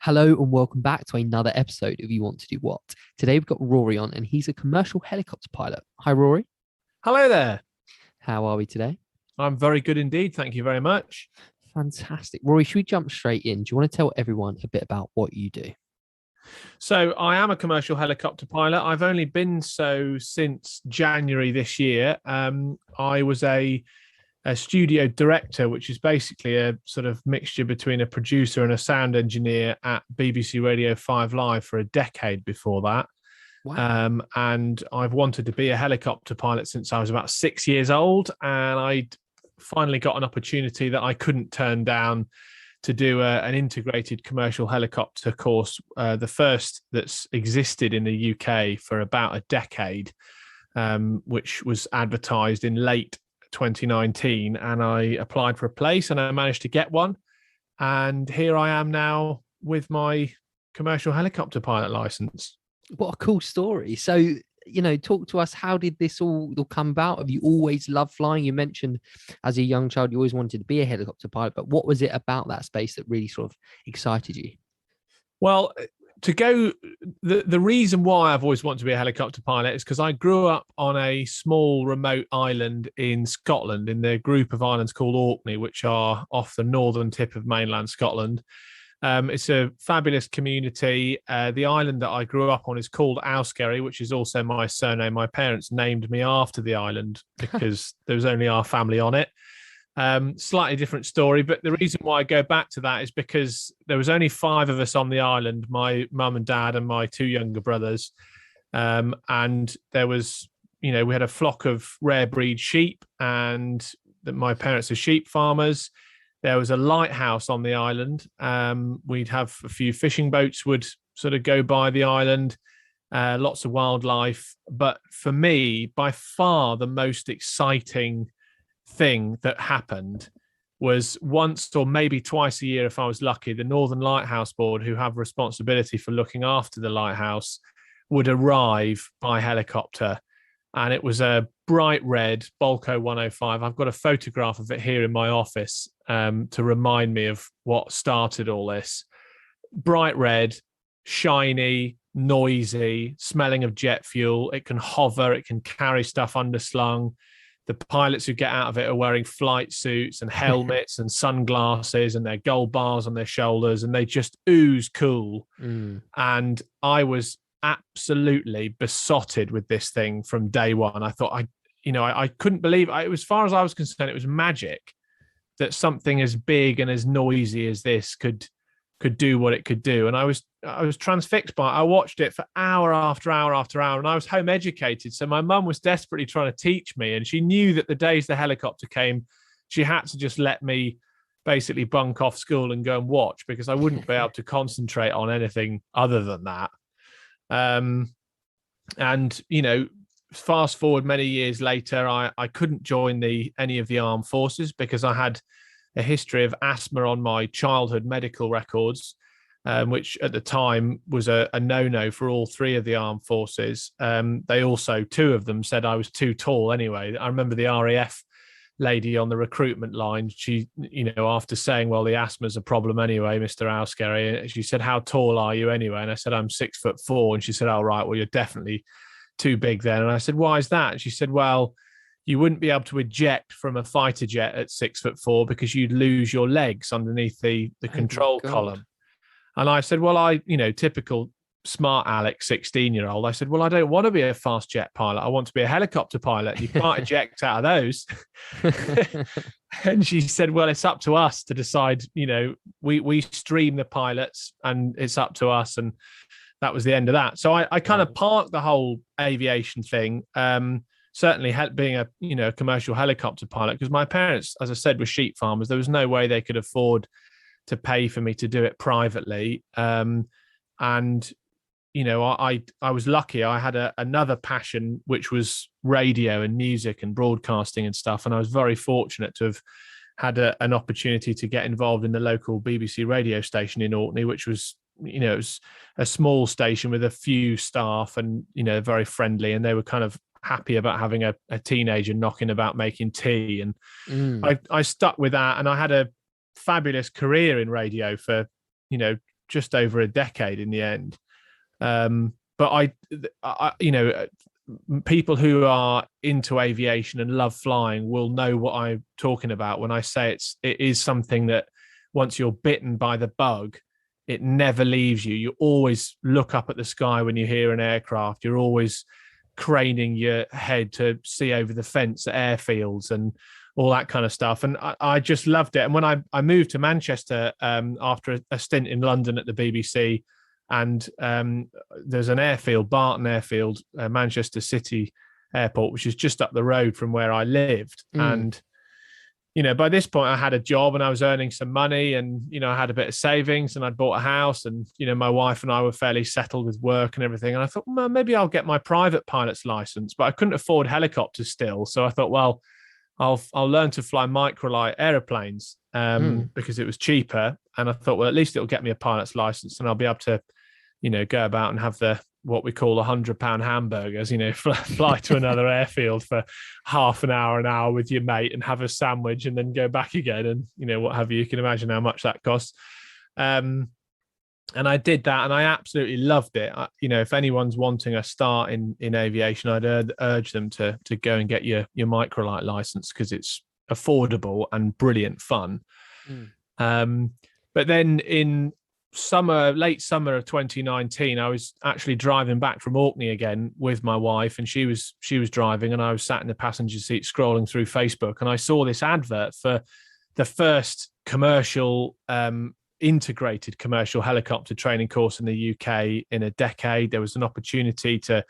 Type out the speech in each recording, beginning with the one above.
Hello and welcome back to another episode of You Want to Do What. Today we've got Rory on and he's a commercial helicopter pilot. Hi Rory, Hello there. how are we today? I'm very good indeed. Thank you very much. Fantastic. Rory, should we jump straight in? Do you want to tell everyone a bit about what you do? So, I am a commercial helicopter pilot. I've only been so since January this year. I was a studio director, which is basically a sort of mixture between a producer and a sound engineer at BBC Radio 5 Live for a decade before that. Wow. And I've wanted to be a helicopter pilot since I was about 6 years old. And I finally got an opportunity that I couldn't turn down to do an integrated commercial helicopter course, the first that's existed in the UK for about a decade, which was advertised in late 2019. And I applied for a place and I managed to get one. And here I am now with my commercial helicopter pilot license. What a cool story. So, talk to us. How did this all come about? Have you always loved flying? You mentioned as a young child, you always wanted to be a helicopter pilot, but what was it about that space that really sort of excited you? Well, the reason why I've always wanted to be a helicopter pilot is because I grew up on a small remote island in Scotland, in the group of islands called Orkney, which are off the northern tip of mainland Scotland. It's a fabulous community. The island that I grew up on is called Owskerry, which is also my surname. My parents named me after the island because there was only our family on it. Slightly different story, but the reason why I go back to that is because there was only 5 of us on the island, my mum and dad and my 2 younger brothers. And there was, we had a flock of rare breed sheep, and my parents are sheep farmers. There was a lighthouse on the island. We'd have a few fishing boats would sort of go by the island, lots of wildlife. But for me, by far the most exciting thing that happened was once or maybe twice a year, if I was lucky, the Northern Lighthouse Board, who have responsibility for looking after the lighthouse, would arrive by helicopter. And it was a bright red Bolko 105. I've got a photograph of it here in my office to remind me of what started all this. Bright red, shiny, noisy, smelling of jet fuel. It can hover, it can carry stuff underslung. The pilots who get out of it are wearing flight suits and helmets and sunglasses and their gold bars on their shoulders, and they just ooze cool. And I was absolutely besotted with this thing from day one. I thought I couldn't believe it. As far as I was concerned, it was magic that something as big and as noisy as this could do what it could do. And I was transfixed by it. I watched it for hour after hour after hour, and I was home educated. So my mum was desperately trying to teach me, and she knew that the days the helicopter came, she had to just let me basically bunk off school and go and watch, because I wouldn't be able to concentrate on anything other than that. And fast forward many years later, I couldn't join any of the armed forces because I had a history of asthma on my childhood medical records, which at the time was a no-no for all 3 of the armed forces. They also, 2 of them said I was too tall anyway. I remember the RAF lady on the recruitment line, she, after saying, well, the asthma's a problem anyway, Mr. Owskerry, she said, how tall are you anyway? And I said, I'm 6'4". And she said, oh, right, well, you're definitely too big then. And I said, why is that? And she said, well, you wouldn't be able to eject from a fighter jet at 6'4" because you'd lose your legs underneath the control column. And I said, well, typical smart Alex 16-year-old. I said, well, I don't want to be a fast jet pilot. I want to be a helicopter pilot. You can't eject out of those. And she said, well, it's up to us to decide. We stream the pilots and it's up to us. And that was the end of that. So I kind of parked the whole aviation thing. Certainly being a commercial helicopter pilot, because my parents, as I said, were sheep farmers. There was no way they could afford to pay for me to do it privately. And I was lucky. I had another passion, which was radio and music and broadcasting and stuff. And I was very fortunate to have had an opportunity to get involved in the local BBC radio station in Orkney, which was, it was a small station with a few staff and, very friendly. And they were kind of happy about having a teenager knocking about making tea. And I stuck with that. And I had a fabulous career in radio for, just over a decade in the end. But people who are into aviation and love flying will know what I'm talking about when I say it is something that once you're bitten by the bug, it never leaves you. You always look up at the sky when you hear an aircraft. You're always craning your head to see over the fence at airfields and all that kind of stuff. And I just loved it. And when I moved to Manchester after a stint in London at the BBC, and there's an airfield, Barton Airfield, Manchester City Airport, which is just up the road from where I lived. And, by this point I had a job and I was earning some money, and, I had a bit of savings, and I'd bought a house, and, my wife and I were fairly settled with work and everything. And I thought, well, maybe I'll get my private pilot's license, but I couldn't afford helicopters still. So I thought, well, I'll learn to fly microlight aeroplanes because it was cheaper. And I thought, well, at least it'll get me a pilot's license, and I'll be able to, go about and have what we call £100 hamburgers, fly to another airfield for half an hour with your mate and have a sandwich and then go back again. And, what have you. You can imagine how much that costs. And I did that, and I absolutely loved it. If anyone's wanting a start in aviation, I'd urge them to go and get your microlight license, because it's affordable and brilliant fun. But then in late summer of 2019, I was actually driving back from Orkney again with my wife, and she was driving, and I was sat in the passenger seat scrolling through Facebook, and I saw this advert for the first commercial integrated commercial helicopter training course in the UK in a decade. There was an opportunity to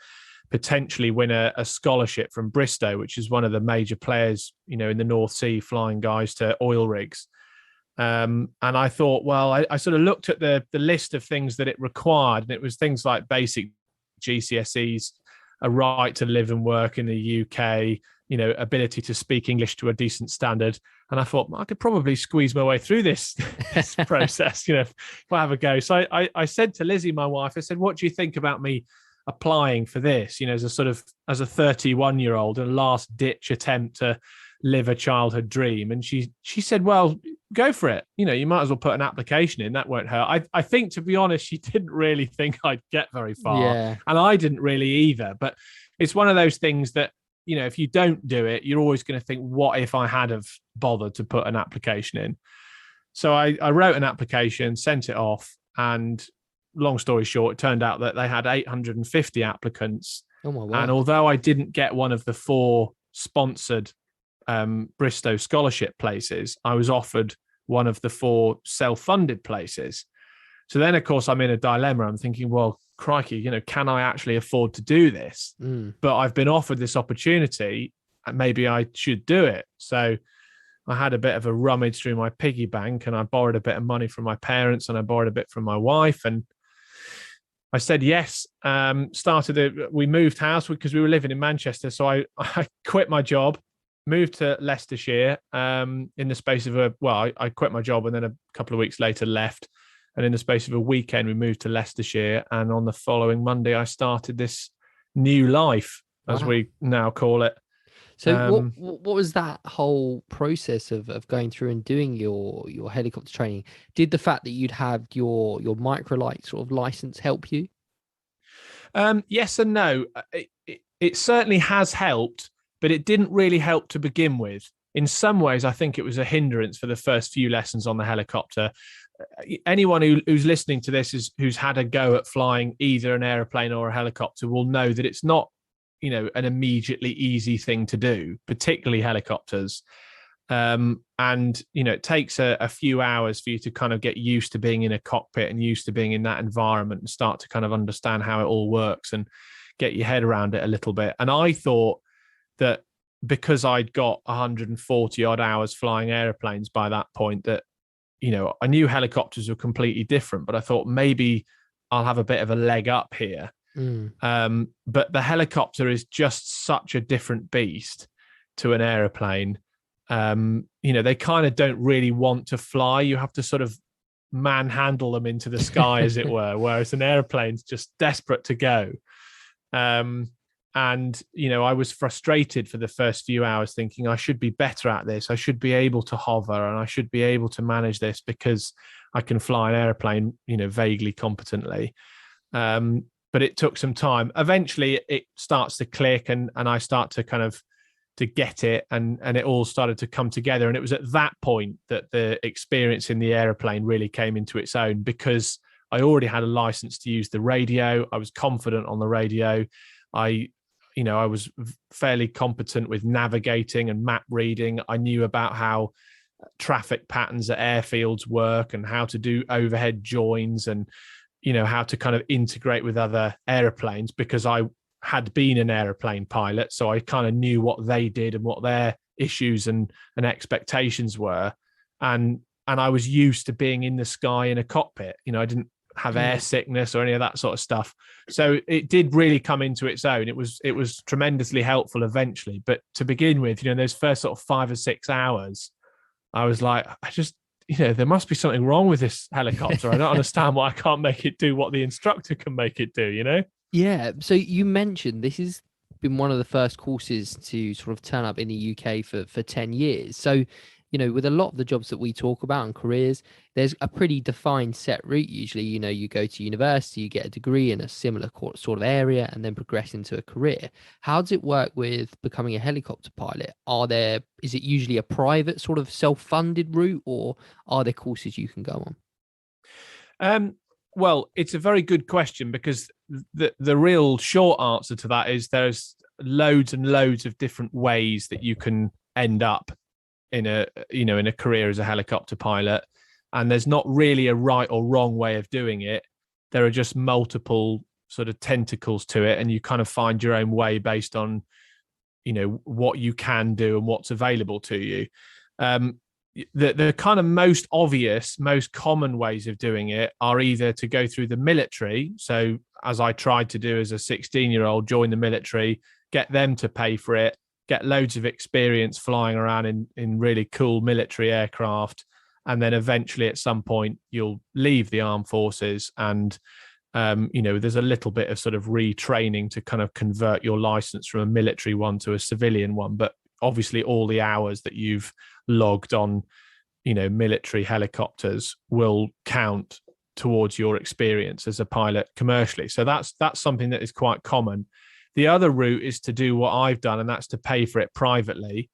potentially win a scholarship from Bristow, which is one of the major players, in the North Sea, flying guys to oil rigs. And I thought, well, I sort of looked at the list of things that it required, and it was things like basic GCSEs, a right to live and work in the UK, ability to speak English to a decent standard. And I thought, I could probably squeeze my way through this process, if I have a go. So I said to Lizzie, my wife, I said, what do you think about me applying for this, as a 31-year-old, and a last ditch attempt to live a childhood dream? And she said, well, go for it. You might as well put an application in. That won't hurt. I think, to be honest, she didn't really think I'd get very far. Yeah. And I didn't really either. But it's one of those things that, if you don't do it, you're always going to think, what if I had have bothered to put an application in? So I wrote an application, sent it off, and long story short, it turned out that they had 850 applicants. Oh my word. And although I didn't get one of the 4 sponsored Bristow scholarship places, I was offered one of the 4 self-funded places. So then, of course, I'm in a dilemma. I'm thinking, well, crikey, can I actually afford to do this? But I've been offered this opportunity, and maybe I should do it. So I had a bit of a rummage through my piggy bank, and I borrowed a bit of money from my parents, and I borrowed a bit from my wife, and I said yes. We moved house because we were living in Manchester. So I quit my job, moved to Leicestershire in the space of I quit my job, and then a couple of weeks later left. And in the space of a weekend, we moved to Leicestershire. And on the following Monday, I started this new life, as we now call it. So what was that whole process of going through and doing your helicopter training? Did the fact that you'd have your microlight sort of license help you? Yes and no. It certainly has helped, but it didn't really help to begin with. In some ways, I think it was a hindrance for the first few lessons on the helicopter. Anyone who's listening to this who's had a go at flying either an aeroplane or a helicopter will know that it's not, an immediately easy thing to do, particularly helicopters. And, it takes a few hours for you to kind of get used to being in a cockpit and used to being in that environment and start to kind of understand how it all works and get your head around it a little bit. And I thought that because I'd got 140 odd hours flying airplanes by that point, that, I knew helicopters were completely different, but I thought maybe I'll have a bit of a leg up here. But the helicopter is just such a different beast to an aeroplane. They kind of don't really want to fly. You have to sort of manhandle them into the sky, as it were, whereas an airplane's just desperate to go. And, I was frustrated for the first few hours thinking I should be better at this. I should be able to hover and I should be able to manage this, because I can fly an airplane, vaguely competently. But it took some time. Eventually it starts to click, and I start to kind of to get it, and it all started to come together. And it was at that point that the experience in the airplane really came into its own, because I already had a license to use the radio. I was confident on the radio. I was fairly competent with navigating and map reading. I knew about how traffic patterns at airfields work and how to do overhead joins, and how to kind of integrate with other airplanes, because I had been an airplane pilot. So I kind of knew what they did and what their issues and expectations were. And I was used to being in the sky in a cockpit. I didn't have air sickness or any of that sort of stuff. So it did really come into its own. It was tremendously helpful eventually. But to begin with, those first sort of 5 or 6 hours, I was like, there must be something wrong with this helicopter. I don't understand why I can't make it do what the instructor can make it do. Yeah. So you mentioned this has been one of the first courses to sort of turn up in the UK for 10 years. So, with a lot of the jobs that we talk about and careers, there's a pretty defined set route. Usually, you go to university, you get a degree in a similar sort of area, and then progress into a career. How does it work with becoming a helicopter pilot? Is it usually a private sort of self-funded route, or are there courses you can go on? Well, it's a very good question, because the real short answer to that is there's loads and loads of different ways that you can end up in a career as a helicopter pilot, and there's not really a right or wrong way of doing it. There are just multiple sort of tentacles to it, and you kind of find your own way based on what you can do and what's available to you. The kind of most obvious, most common ways of doing it are either to go through the military. So as I tried to do as a 16-year-old, join the military, get them to pay for it, get loads of experience flying around in really cool military aircraft. And then eventually at some point you'll leave the armed forces, and there's a little bit of sort of retraining to kind of convert your license from a military one to a civilian one. But obviously all the hours that you've logged on, military helicopters will count towards your experience as a pilot commercially. So that's something that is quite common. The other route is to do what I've done, and that's to pay for it privately.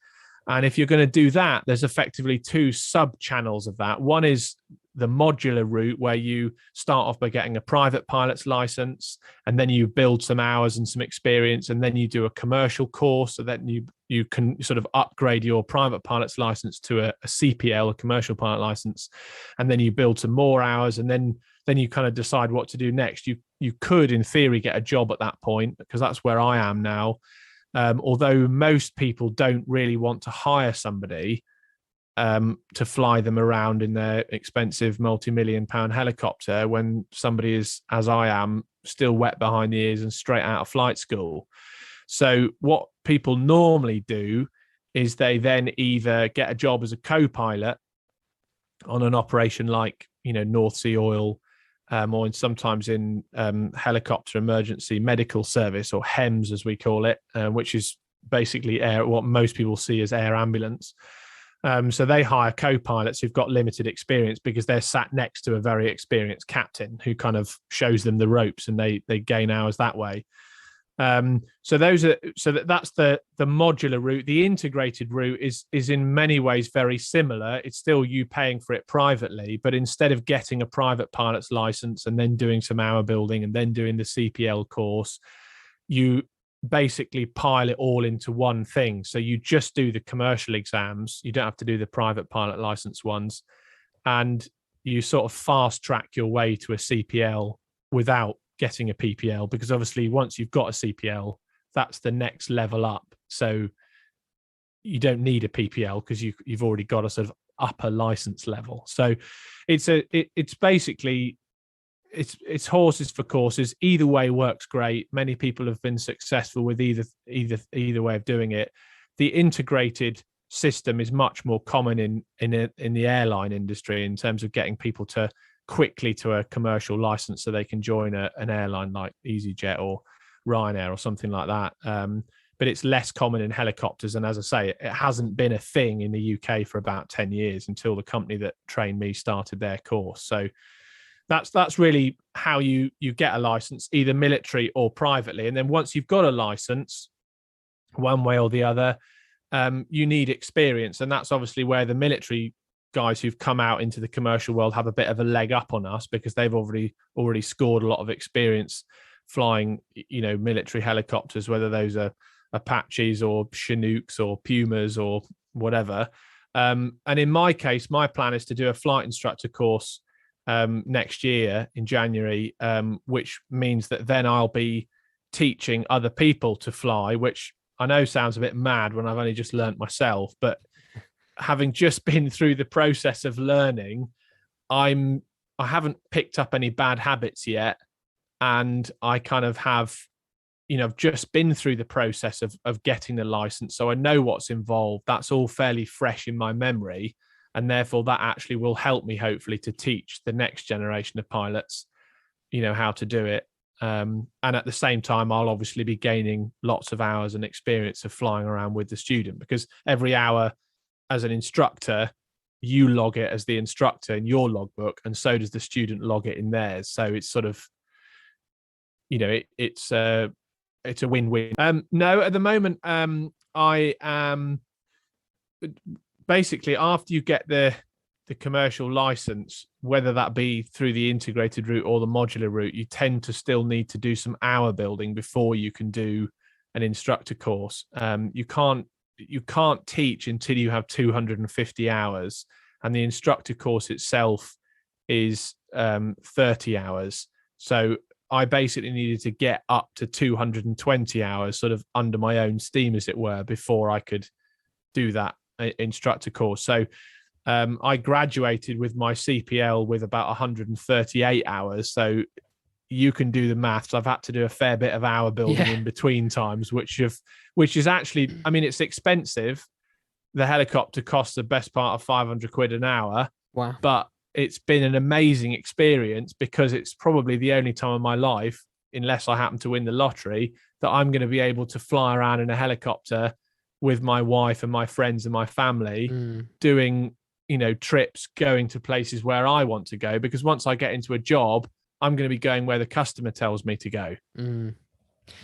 And if you're going to do that, there's effectively 2 sub-channels of that. One is the modular route, where you start off by getting a private pilot's license, and then you build some hours and some experience, and then you do a commercial course, so that you can sort of upgrade your private pilot's license to a CPL, a commercial pilot license, and then you build some more hours, and then you kind of decide what to do next. You could, in theory, get a job at that point, because that's where I am now. Although most people don't really want to hire somebody to fly them around in their expensive multi-million-pound helicopter, when somebody is, as I am, still wet behind the ears and straight out of flight school. So what people normally do is they then either get a job as a co-pilot on an operation like North Sea Oil, or sometimes in helicopter emergency medical service, or HEMS as we call it, which is basically what most people see as air ambulance. So they hire co-pilots who've got limited experience, because they're sat next to a very experienced captain who kind of shows them the ropes, and they gain hours that way. So that's the modular route. The integrated route is in many ways very similar. It's still you paying for it privately, but instead of getting a private pilot's license and then doing some hour building and then doing the CPL course, you basically pile it all into one thing. So you just do the commercial exams. You don't have to do the private pilot license ones, and you sort of fast track your way to a CPL without getting a PPL, because obviously once you've got a CPL, that's the next level up. So you don't need a PPL because you've already got a sort of upper license level. So it's basically horses for courses. Either way works great. Many people have been successful with either way of doing it. The integrated system is much more common in the airline industry in terms of getting people to quickly to a commercial license so they can join an airline like EasyJet or Ryanair or something like that. but it's less common in helicopters. And as I say, it hasn't been a thing in the UK for about 10 years until the company that trained me started their course. So that's really how you get a license, either military or privately. And then once you've got a license, one way or the other, you need experience. And that's obviously where the military guys who've come out into the commercial world have a bit of a leg up on us, because they've already scored a lot of experience flying, military helicopters, whether those are Apaches or Chinooks or Pumas or whatever. And in my case, my plan is to do a flight instructor course next year in January, which means that then I'll be teaching other people to fly, which I know sounds a bit mad when I've only just learnt myself, but having just been through the process of learning, I haven't picked up any bad habits yet. And I kind of have, just been through the process of getting the license. So I know what's involved. That's all fairly fresh in my memory. And therefore that actually will help me hopefully to teach the next generation of pilots, how to do it. And at the same time, I'll obviously be gaining lots of hours and experience of flying around with the student, because every hour as an instructor, you log it as the instructor in your logbook, and so does the student log it in theirs. So it's sort of, it's a win-win. No, at the moment, I am basically, after you get the commercial license, whether that be through the integrated route or the modular route, you tend to still need to do some hour building before you can do an instructor course. You can't teach until you have 250 hours, and the instructor course itself is 30 hours. So I basically needed to get up to 220 hours sort of under my own steam, as it were, before I could do that instructor course. So I graduated with my CPL with about 138 hours. So you can do the maths. I've had to do a fair bit of hour building in between times, which is actually, I mean, it's expensive. The helicopter costs the best part of 500 quid an hour. Wow. But it's been an amazing experience, because it's probably the only time in my life, unless I happen to win the lottery, that I'm going to be able to fly around in a helicopter with my wife and my friends and my family, doing, trips, going to places where I want to go. Because once I get into a job, I'm going to be going where the customer tells me to go.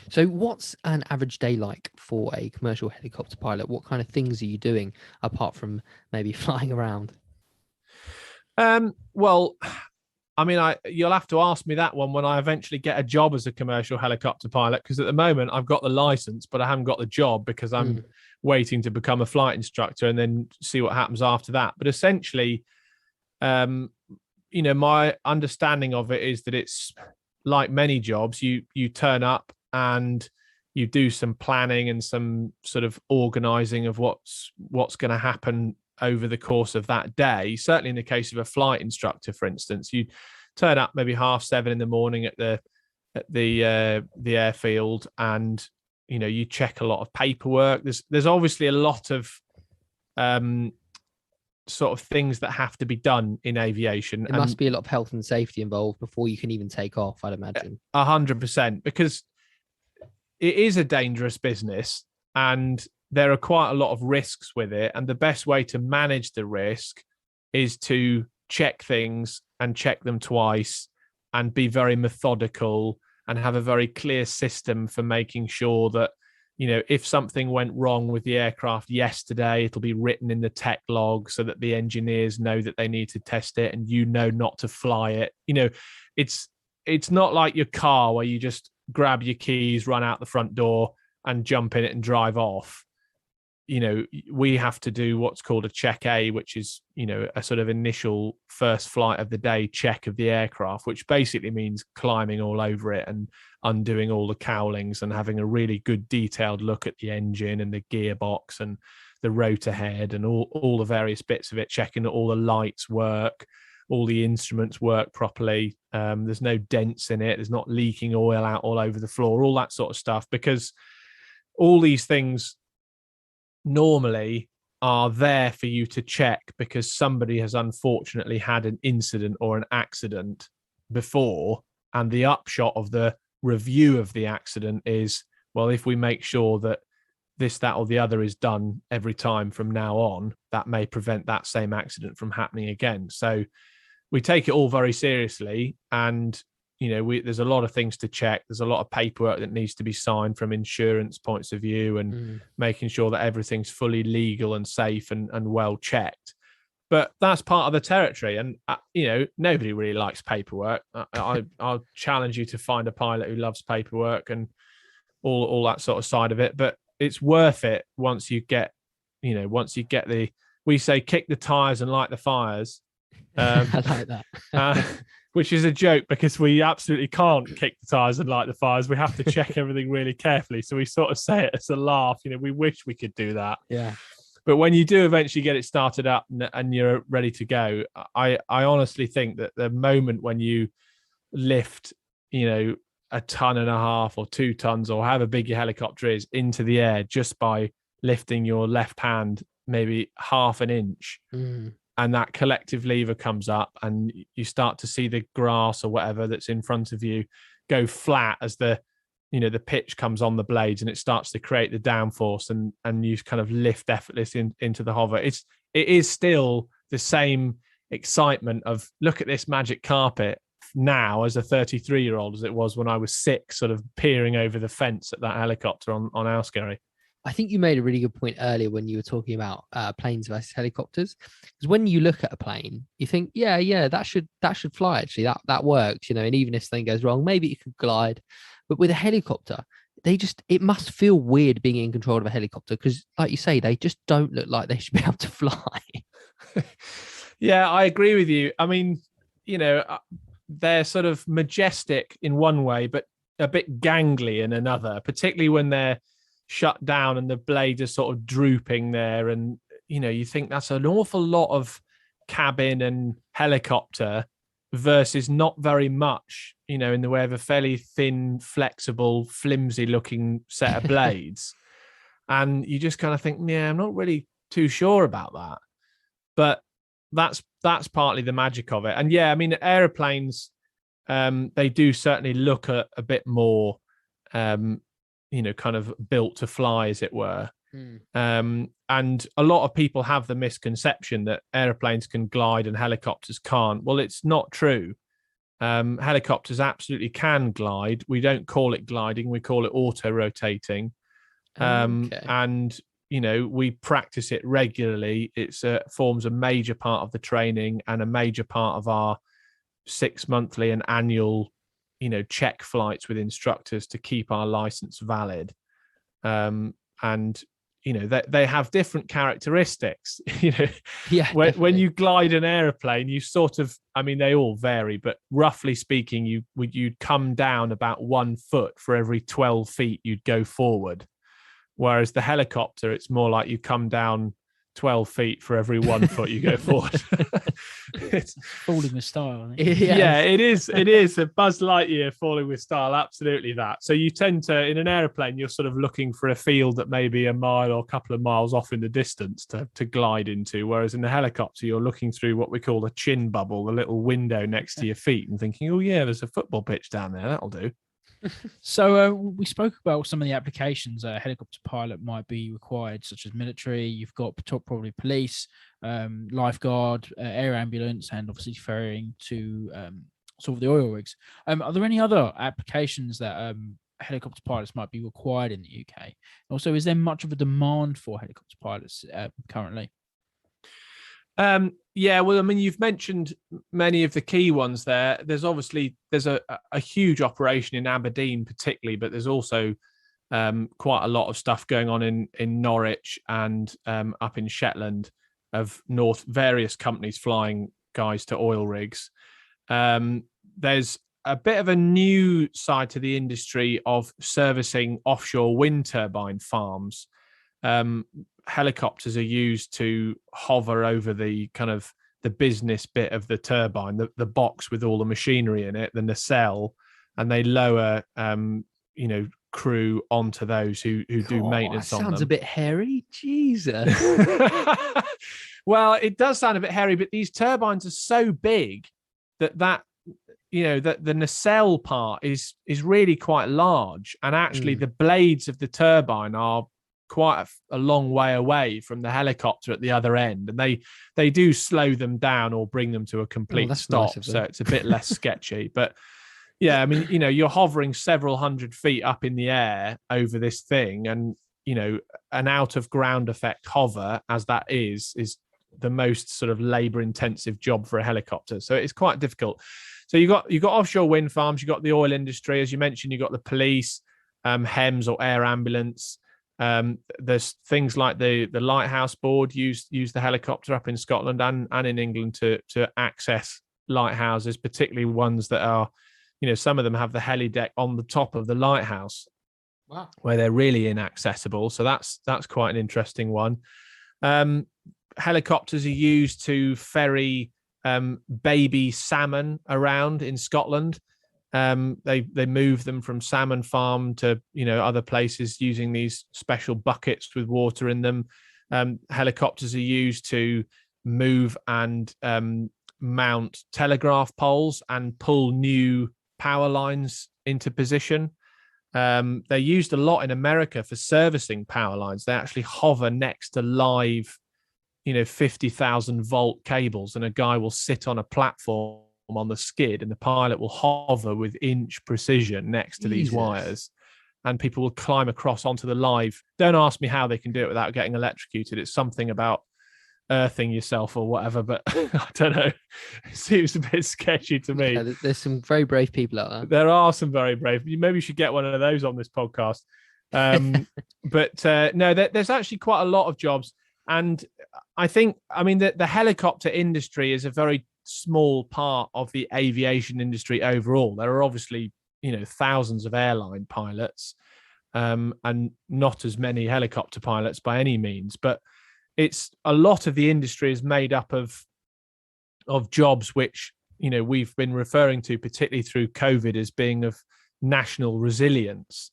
So what's an average day like for a commercial helicopter pilot? What kind of things are you doing apart from maybe flying around? Well, I mean, you'll have to ask me that one when I eventually get a job as a commercial helicopter pilot, because at the moment I've got the license, but I haven't got the job, because I'm waiting to become a flight instructor and then see what happens after that. But essentially, my understanding of it is that it's like many jobs. You turn up and you do some planning and some sort of organizing of what's going to happen over the course of that day. Certainly in the case of a flight instructor, for instance, you turn up maybe 7:30 in the morning at the airfield, and you check a lot of paperwork. There's obviously a lot of sort of things that have to be done in aviation. There must be a lot of health and safety involved before you can even take off, I'd imagine. 100%, because it is a dangerous business and there are quite a lot of risks with it. And the best way to manage the risk is to check things and check them twice, and be very methodical and have a very clear system for making sure that, if something went wrong with the aircraft yesterday, it'll be written in the tech log so that the engineers know that they need to test it, and not to fly it. It's not like your car where you just grab your keys, run out the front door and jump in it and drive off. We have to do what's called a check A, which is, a sort of initial first flight of the day check of the aircraft, which basically means climbing all over it and undoing all the cowlings and having a really good detailed look at the engine and the gearbox and the rotor head and all the various bits of it, checking that all the lights work, all the instruments work properly. There's no dents in it. There's not leaking oil out all over the floor, all that sort of stuff, because all these things normally are there for you to check because somebody has unfortunately had an incident or an accident before. And the upshot of the review of the accident is, well, if we make sure that this, that, or the other is done every time from now on, that may prevent that same accident from happening again. So we take it all very seriously, and there's a lot of things to check. There's a lot of paperwork that needs to be signed from insurance points of view, and making sure that everything's fully legal and safe and well checked. But that's part of the territory, and nobody really likes paperwork. I'll challenge you to find a pilot who loves paperwork and all that sort of side of it. But it's worth it once you get we say kick the tires and light the fires. I like that. Which is a joke because we absolutely can't kick the tires and light the fires. We have to check everything really carefully. So we sort of say it as a laugh. We wish we could do that. Yeah. But when you do eventually get it started up and you're ready to go, I honestly think that the moment when you lift, 1.5 tons or 2 tons or however big your helicopter is into the air just by lifting your left hand maybe half an inch, and that collective lever comes up and you start to see the grass or whatever that's in front of you go flat as the pitch comes on the blades, and it starts to create the downforce, and you kind of lift effortlessly into the hover. It is still the same excitement of look at this magic carpet now as a 33-year-old as it was when I was 6, sort of peering over the fence at that helicopter on Owskerry. I think you made a really good point earlier when you were talking about planes versus helicopters. Because when you look at a plane, you think, yeah, that should fly. Actually, that works. And even if something goes wrong, maybe it could glide. But with a helicopter, it must feel weird being in control of a helicopter because, like you say, they just don't look like they should be able to fly. Yeah, I agree with you. I mean, they're sort of majestic in one way, but a bit gangly in another, particularly when they're shut down and the blades are sort of drooping there. And, you think that's an awful lot of cabin and helicopter versus not very much, in the way of a fairly thin, flexible, flimsy looking set of blades. And you just kind of think, yeah, I'm not really too sure about that. But that's partly the magic of it. And yeah, I mean, aeroplanes, they do certainly look a bit more, kind of built to fly, as it were. And a lot of people have the misconception that airplanes can glide and helicopters can't. Well, it's not true. Helicopters absolutely can glide. We don't call it gliding. We call it auto-rotating. And, we practice it regularly. It forms a major part of the training and a major part of our 6 monthly and annual, check flights with instructors to keep our license valid. And they have different characteristics. Yeah. When you glide an aeroplane, you sort of, I mean, they all vary, but roughly speaking, you'd come down about 1 foot for every 12 feet you'd go forward. Whereas the helicopter, it's more like you come down 12 feet for every 1 foot you go forward. It's falling with style. I think. Yeah, it is. It is a Buzz Lightyear falling with style. Absolutely that. So you tend to, in an airplane, you're sort of looking for a field that may be a mile or a couple of miles off in the distance to glide into. Whereas in the helicopter, you're looking through what we call a chin bubble, the little window next to your feet, and thinking, oh yeah, there's a football pitch down there. That'll do. So we spoke about some of the applications a helicopter pilot might be required, such as military. You've got probably police, lifeguard, air ambulance, and obviously ferrying to sort of the oil rigs. Are there any other applications that helicopter pilots might be required in the UK? Also, is there much of a demand for helicopter pilots currently? Yeah, well, I mean, you've mentioned many of the key ones there. There's a huge operation in Aberdeen, particularly, but there's also quite a lot of stuff going on in Norwich and up in Shetland of various companies flying guys to oil rigs. There's a bit of a new side to the industry of servicing offshore wind turbine farms. Helicopters are used to hover over the kind of the business bit of the turbine, the box with all the machinery in it, the nacelle, and they lower, crew onto those who do maintenance on them. Sounds a bit hairy. Jesus. Well, it does sound a bit hairy, but these turbines are so big that the nacelle part is really quite large, and actually the blades of the turbine are quite a long way away from the helicopter at the other end, and they do slow them down or bring them to a complete that's stop, nice of so them. it's a bit less sketchy. But yeah, I mean, you're hovering several hundred feet up in the air over this thing, and an out of ground effect hover, as that is the most sort of labor intensive job for a helicopter. So it's quite difficult. So you got offshore wind farms, you got the oil industry, as you mentioned, you got the police, HEMS or air ambulance. There's things like the lighthouse board use the helicopter up in Scotland and in England to access lighthouses, particularly ones that are, some of them have the heli deck on the top of the lighthouse. Wow. Where they're really inaccessible. So that's quite an interesting one. Helicopters are used to ferry baby salmon around in Scotland. They move them from salmon farm to other places using these special buckets with water in them. Helicopters are used to move and mount telegraph poles and pull new power lines into position. They're used a lot in America for servicing power lines. They actually hover next to live 50,000 volt cables, and a guy will sit on a platform on the skid, and the pilot will hover with inch precision next to these wires, and people will climb across onto the live. Don't ask me how they can do it without getting electrocuted. It's something about earthing yourself or whatever, but I don't know. It seems a bit sketchy to me. Yeah, there's some very brave people out there. There are some very brave. Maybe you should get one of those on this podcast. But no, there's actually quite a lot of jobs. And I think, the helicopter industry is a very small part of the aviation industry overall. There are obviously, thousands of airline pilots and not as many helicopter pilots by any means. But it's a lot of the industry is made up of jobs which, we've been referring to, particularly through COVID, as being of national resilience.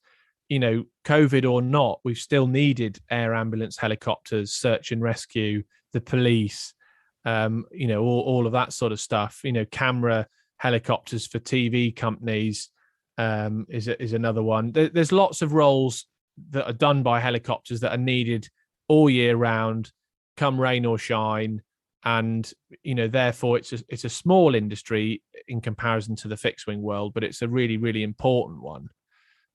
COVID or not, we've still needed air ambulance helicopters, search and rescue, the police, all of that sort of stuff. Camera helicopters for TV companies is another one. There's lots of roles that are done by helicopters that are needed all year round, come rain or shine. And, therefore it's a small industry in comparison to the fixed wing world, but it's a really, really important one.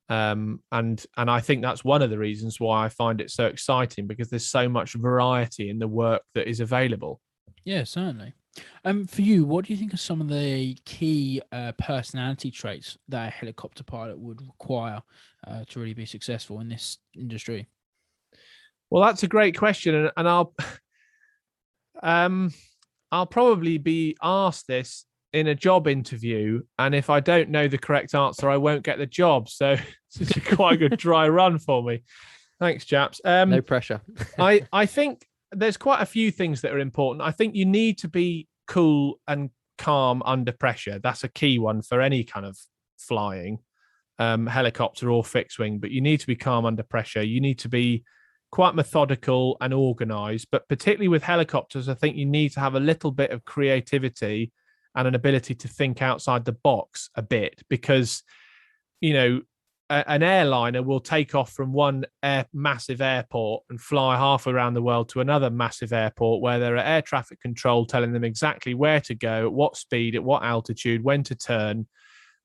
And I think that's one of the reasons why I find it so exciting, because there's so much variety in the work that is available. Yeah, certainly. For you, what do you think are some of the key personality traits that a helicopter pilot would require to really be successful in this industry? Well, that's a great question, and I'll probably be asked this in a job interview, and if I don't know the correct answer, I won't get the job. So it's quite a good dry run for me. Thanks, chaps. No pressure. I think there's quite a few things that are important. I think you need to be cool and calm under pressure. That's a key one for any kind of flying, helicopter or fixed wing, but you need to be calm under pressure. You need to be quite methodical and organized, but particularly with helicopters, I think you need to have a little bit of creativity and an ability to think outside the box a bit, because, an airliner will take off from one massive airport and fly half around the world to another massive airport where there are air traffic control telling them exactly where to go, at what speed, at what altitude, when to turn.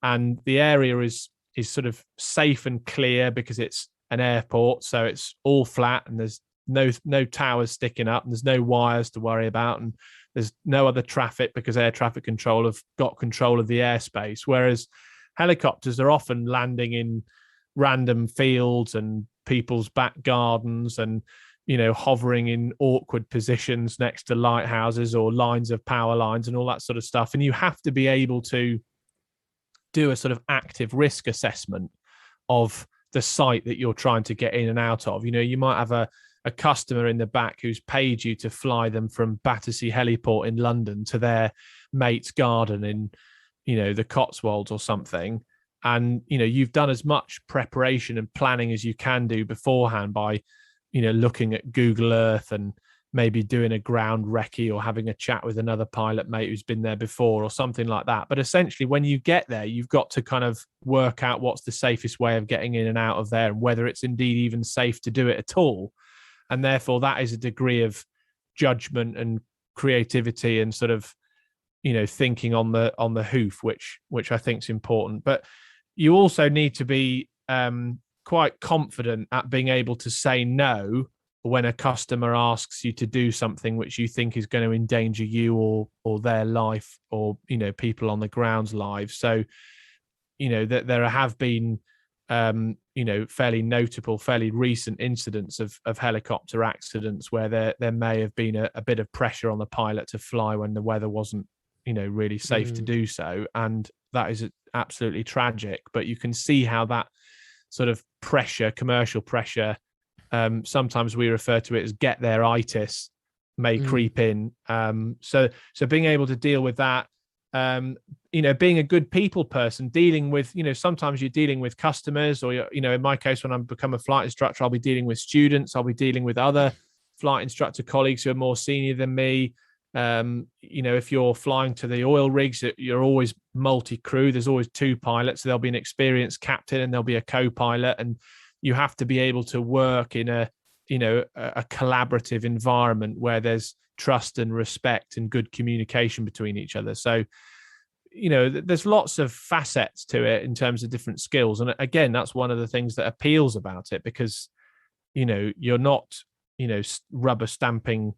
And the area is sort of safe and clear because it's an airport, so it's all flat and there's no towers sticking up and there's no wires to worry about, and there's no other traffic because air traffic control have got control of the airspace. Whereas helicopters are often landing in random fields and people's back gardens and, hovering in awkward positions next to lighthouses or lines of power lines and all that sort of stuff. And you have to be able to do a sort of active risk assessment of the site that you're trying to get in and out of. You might have a customer in the back who's paid you to fly them from Battersea Heliport in London to their mate's garden in, the Cotswolds or something. And, you've done as much preparation and planning as you can do beforehand by, looking at Google Earth and maybe doing a ground recce or having a chat with another pilot mate who's been there before or something like that. But essentially, when you get there, you've got to kind of work out what's the safest way of getting in and out of there, and whether it's indeed even safe to do it at all. And therefore, that is a degree of judgment and creativity and sort of, thinking on the hoof, which I think is important. But you also need to be quite confident at being able to say no when a customer asks you to do something which you think is going to endanger you or their life, or people on the ground's lives. So that there have been fairly notable, fairly recent incidents of helicopter accidents where there may have been a bit of pressure on the pilot to fly when the weather wasn't really safe to do so, and that is absolutely tragic. But you can see how that sort of pressure, commercial pressure, sometimes we refer to it as get there itis, may creep in. So being able to deal with that, being a good people person, dealing with, sometimes you're dealing with customers, or in my case, when I become a flight instructor, I'll be dealing with students, I'll be dealing with other flight instructor colleagues who are more senior than me. If you're flying to the oil rigs, you're always multi-crew. There's always two pilots. So there'll be an experienced captain and there'll be a co-pilot, and you have to be able to work in a collaborative environment where there's trust and respect and good communication between each other. So, there's lots of facets to it in terms of different skills. And again, that's one of the things that appeals about it, because, you're not, rubber stamping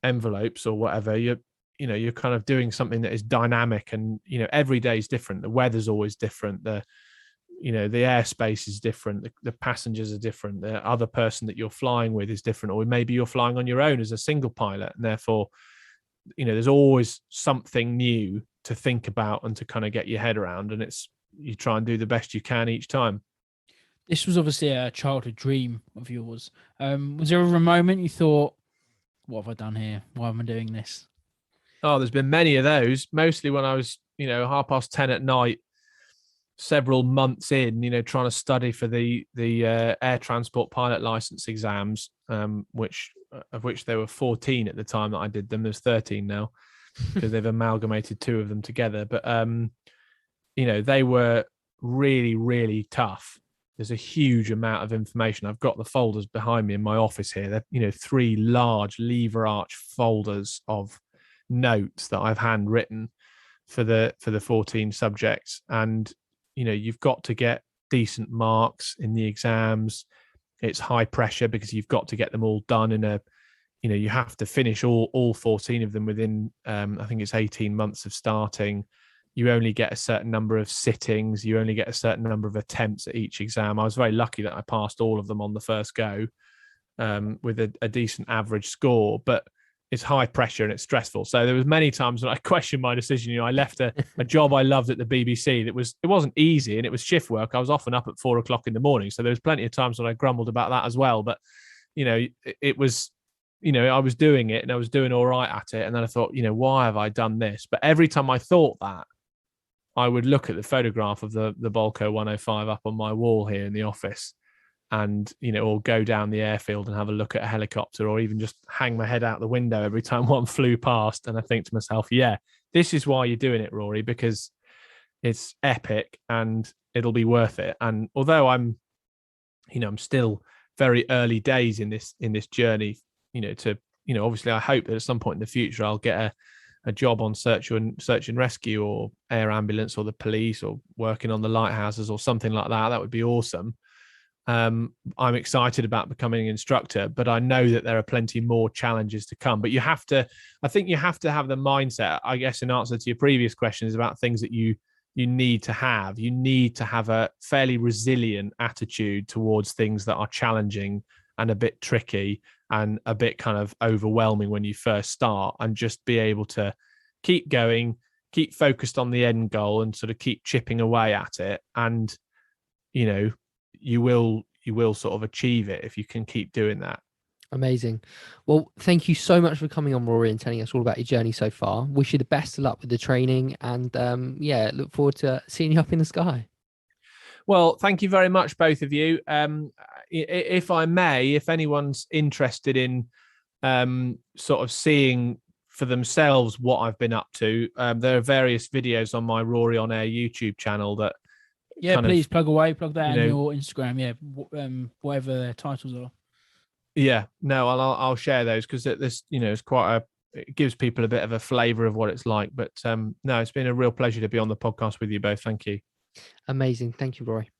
envelopes or whatever. You're kind of doing something that is dynamic, and every day is different. The weather's always different. The airspace is different. The passengers are different. The other person that you're flying with is different, or maybe you're flying on your own as a single pilot, and therefore there's always something new to think about and to kind of get your head around, and you try and do the best you can each time. This was obviously a childhood dream of yours. Was there ever a moment you thought, what have I done here? Why am I doing this? Oh, there's been many of those, mostly when I was, 10:30 at night, several months in, trying to study for the air transport pilot license exams, of which there were 14 at the time that I did them. There's 13 now because they've amalgamated two of them together. But, they were really, really tough. There's a huge amount of information. I've got the folders behind me in my office here. They're, 3 large lever arch folders of notes that I've handwritten for the 14 subjects. And, you've got to get decent marks in the exams. It's high pressure because you've got to get them all done in you have to finish all 14 of them within, I think it's 18 months of starting. You only get a certain number of sittings. You only get a certain number of attempts at each exam. I was very lucky that I passed all of them on the first go, with a decent average score, but it's high pressure and it's stressful. So there was many times when I questioned my decision. I left a job I loved at the BBC. It wasn't easy, and it was shift work. I was often up at 4 o'clock in the morning. So there was plenty of times when I grumbled about that as well. But, it was, I was doing it and I was doing all right at it. And then I thought, why have I done this? But every time I thought that, I would look at the photograph of the Bolko 105 up on my wall here in the office, and, or go down the airfield and have a look at a helicopter, or even just hang my head out the window every time one flew past. And I think to myself, yeah, this is why you're doing it, Rory, because it's epic and it'll be worth it. And although I'm still very early days in this journey, obviously I hope that at some point in the future I'll get a job on search and rescue or air ambulance or the police, or working on the lighthouses or something like that. That would be awesome. I'm excited about becoming an instructor, but I know that there are plenty more challenges to come. But I think you have to have the mindset, I guess, in answer to your previous questions about things that you need to have. You need to have a fairly resilient attitude towards things that are challenging and a bit tricky and a bit kind of overwhelming when you first start, and just be able to keep going, keep focused on the end goal, and sort of keep chipping away at it. And, you will sort of achieve it if you can keep doing that. Amazing. Well, thank you so much for coming on, Rory, and telling us all about your journey so far. Wish you the best of luck with the training, and look forward to seeing you up in the sky. Well, thank you very much, both of you. If I may, if anyone's interested in sort of seeing for themselves what I've been up to. There are various videos on my Rory on Air YouTube channel that please plug that you in know, your Instagram, whatever their titles are. I'll share those because this, it's it gives people a bit of a flavor of what it's like. But no, it's been a real pleasure to be on the podcast with you both. Thank you. Amazing. Thank you, Rory.